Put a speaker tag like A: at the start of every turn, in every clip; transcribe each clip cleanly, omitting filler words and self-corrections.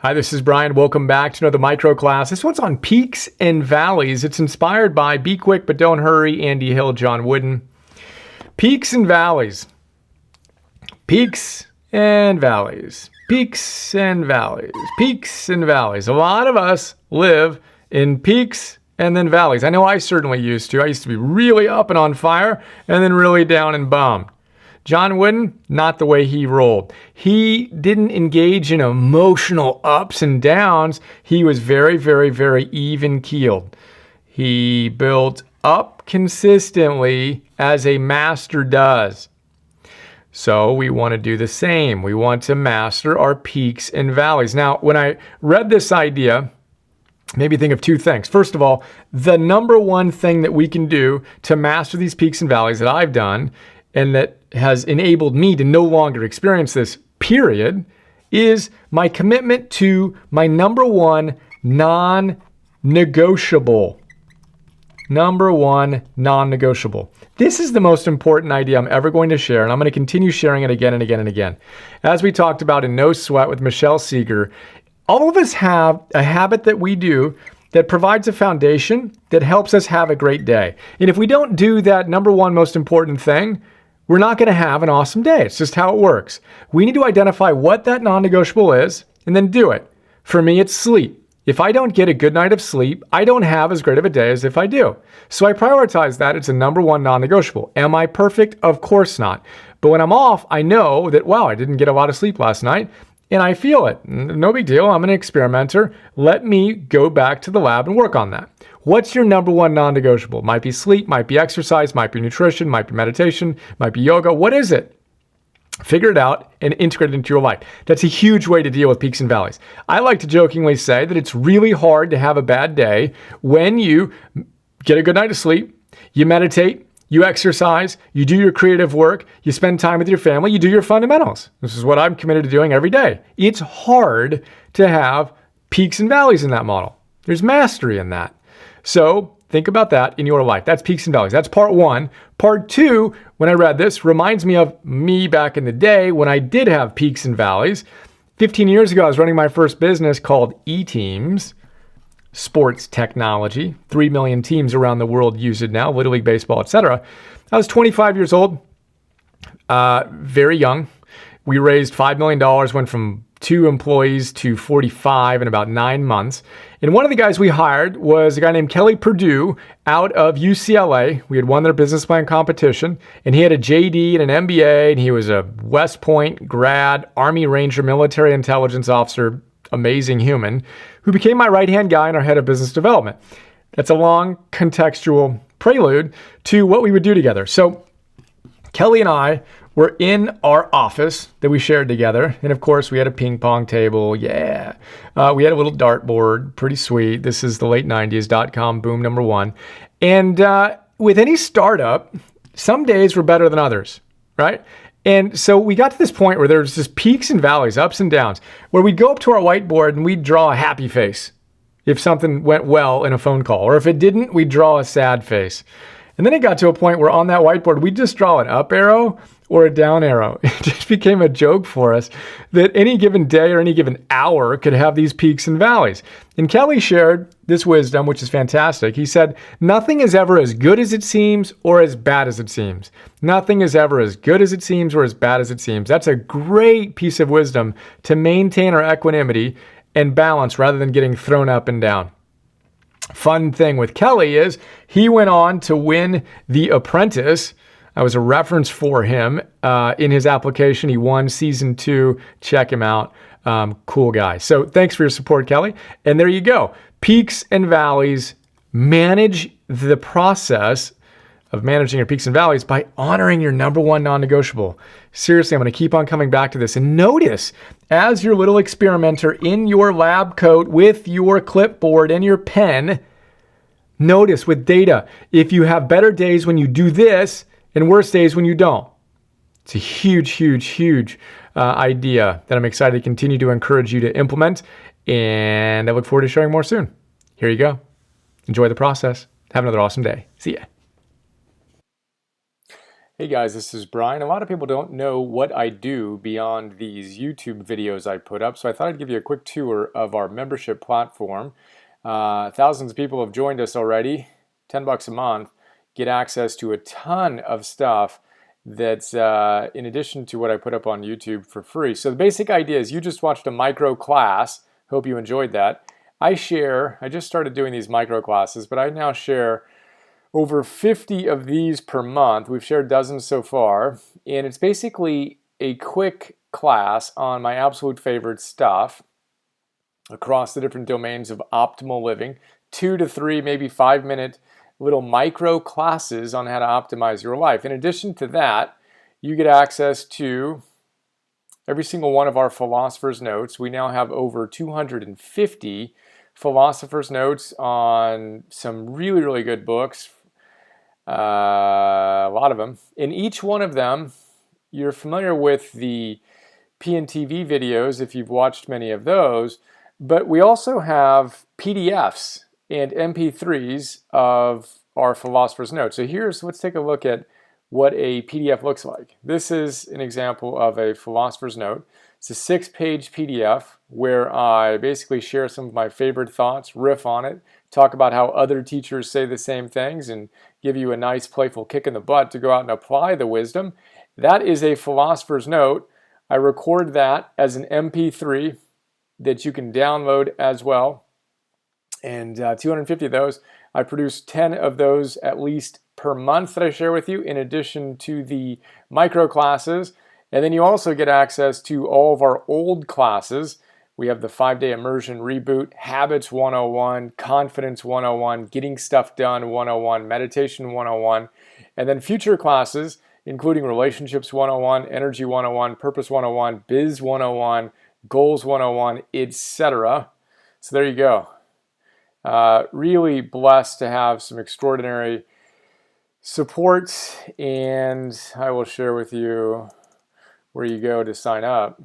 A: Hi, this is Brian. Welcome back to another micro class. This one's on peaks and valleys. It's inspired by Be Quick But Don't Hurry, Andy Hill, John Wooden. Peaks and valleys. Peaks and valleys. Peaks and valleys. Peaks and valleys. A lot of us live in peaks and then valleys. I know I certainly used to. I used to be really up and on fire and then really down and bummed. John Wooden, not the way he rolled. He didn't engage in emotional ups and downs. He was very, very, very even-keeled. He built up consistently as a master does. So we want to do the same. We want to master our peaks and valleys. Now, when I read this idea, maybe think of two things. First of all, the number one thing that we can do to master these peaks and valleys that I've done and that has enabled me to no longer experience this, period, is my commitment to my number one non-negotiable. Number one non-negotiable. This is the most important idea I'm ever going to share, and I'm going to continue sharing it again and again and again. As we talked about in No Sweat with Michelle Seeger, all of us have a habit that we do that provides a foundation that helps us have a great day. And if we don't do that number one most important thing, we're not going to have an awesome day. It's just how it works. We need to identify what that non-negotiable is and then do it. For me, it's sleep. If I don't get a good night of sleep, I don't have as great of a day as if I do. So I prioritize that. It's a number one non-negotiable. Am I perfect? Of course not. But when I'm off, I know that, wow, I didn't get a lot of sleep last night. And I feel it. No big deal. I'm an experimenter. Let me go back to the lab and work on that. What's your number one non-negotiable? Might be sleep, might be exercise, might be nutrition, might be meditation, might be yoga. What is it? Figure it out and integrate it into your life. That's a huge way to deal with peaks and valleys. I like to jokingly say that it's really hard to have a bad day when you get a good night of sleep, you meditate, you exercise, you do your creative work, you spend time with your family, you do your fundamentals. This is what I'm committed to doing every day. It's hard to have peaks and valleys in that model. There's mastery in that. So think about that in your life. That's peaks and valleys. That's part one. Part two, when I read this, reminds me of me back in the day when I did have peaks and valleys. 15 years ago, I was running my first business called E-Teams. Sports technology. 3 million teams around the world use it now, Little League Baseball, etc. I was 25 years old, very young. We raised $5 million, went from 2 employees to 45 in about 9 months. And one of the guys we hired was a guy named Kelly Purdue out of UCLA. We had won their business plan competition, and he had a JD and an MBA, and he was a West Point grad, Army Ranger, military intelligence officer, amazing human, who became my right-hand guy and our head of business development. That's a long contextual prelude to what we would do together. So Kelly and I were in our office that we shared together. And of course, we had a ping pong table. Yeah. We had a little dartboard. Pretty sweet. This is the late 90s, .com boom number one. And with any startup, some days were better than others, right? And so we got to this point where there's just peaks and valleys, ups and downs, where we'd go up to our whiteboard and we'd draw a happy face if something went well in a phone call. Or if it didn't, we'd draw a sad face. And then it got to a point where on that whiteboard, we'd just draw an up arrow or a down arrow. It just became a joke for us that any given day or any given hour could have these peaks and valleys. And Kelly shared this wisdom, which is fantastic. He said, nothing is ever as good as it seems or as bad as it seems. Nothing is ever as good as it seems or as bad as it seems. That's a great piece of wisdom to maintain our equanimity and balance rather than getting thrown up and down. Fun thing with Kelly is he went on to win The Apprentice. I was a reference for him in his application. He won season 2. Check him out. Cool guy. So thanks for your support, Kelly. And there you go. Peaks and valleys. Manage the process of managing your peaks and valleys by honoring your number one non-negotiable. Seriously, I'm going to keep on coming back to this. And notice, as your little experimenter in your lab coat with your clipboard and your pen, notice with data, if you have better days when you do this and worse days when you don't. It's a huge, huge, huge idea that I'm excited to continue to encourage you to implement. And I look forward to sharing more soon. Here you go. Enjoy the process. Have another awesome day. See ya. Hey guys, this is Brian. A lot of people don't know what I do beyond these YouTube videos I put up, so I thought I'd give you a quick tour of our membership platform. Thousands of people have joined us already. $10 a month, get access to a ton of stuff that's in addition to what I put up on YouTube for free. So the basic idea is you just watched a micro class. Hope you enjoyed that. I just started doing these micro classes, but I now share over 50 of these per month. We've shared dozens so far, and it's basically a quick class on my absolute favorite stuff across the different domains of optimal living. 2 to 3, maybe 5-minute little micro classes on how to optimize your life. In addition to that, you get access to every single one of our Philosopher's Notes. We now have over 250 Philosopher's Notes on some really, really good books. A lot of them. In each one of them, you're familiar with the PNTV videos if you've watched many of those, but we also have PDFs and MP3s of our Philosopher's Note. So let's take a look at what a PDF looks like. This is an example of a Philosopher's Note. It's a 6-page PDF where I basically share some of my favorite thoughts, riff on it, talk about how other teachers say the same things, and give you a nice playful kick in the butt to go out and apply the wisdom. That is a Philosopher's Note. I record that as an MP3 that you can download as well. And 250 of those. I produce 10 of those at least per month that I share with you, in addition to the micro classes. And then you also get access to all of our old classes. We have the 5-day immersion reboot, Habits 101, Confidence 101, Getting Stuff Done 101, Meditation 101, and then future classes, including Relationships 101, Energy 101, Purpose 101, Biz 101, Goals 101, etc. So there you go. Really blessed to have some extraordinary support, and I will share with you where you go to sign up.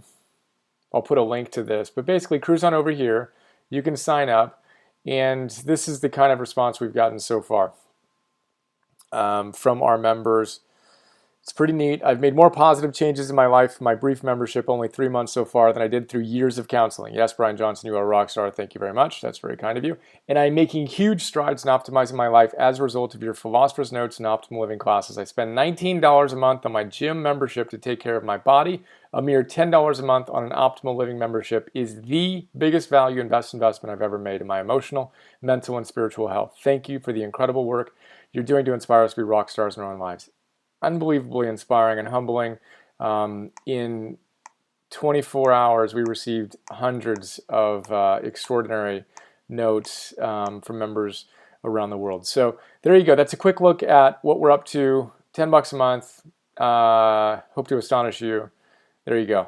A: I'll put a link to this, but basically cruise on over here. You can sign up, and this is the kind of response we've gotten so far from our members. It's pretty neat. I've made more positive changes in my life in my brief membership, only 3 months so far, than I did through years of counseling. Yes, Brian Johnson, you are a rock star. Thank you very much. That's very kind of you. And I'm making huge strides in optimizing my life as a result of your Philosopher's Notes and Optimal Living classes. I spend $19 a month on my gym membership to take care of my body. A mere $10 a month on an Optimal Living membership is the biggest value investment I've ever made in my emotional, mental, and spiritual health. Thank you for the incredible work you're doing to inspire us to be rock stars in our own lives. Unbelievably inspiring and humbling. In 24 hours, we received hundreds of extraordinary notes from members around the world. So there you go. That's a quick look at what we're up to. $10 a month. Hope to astonish you. There you go.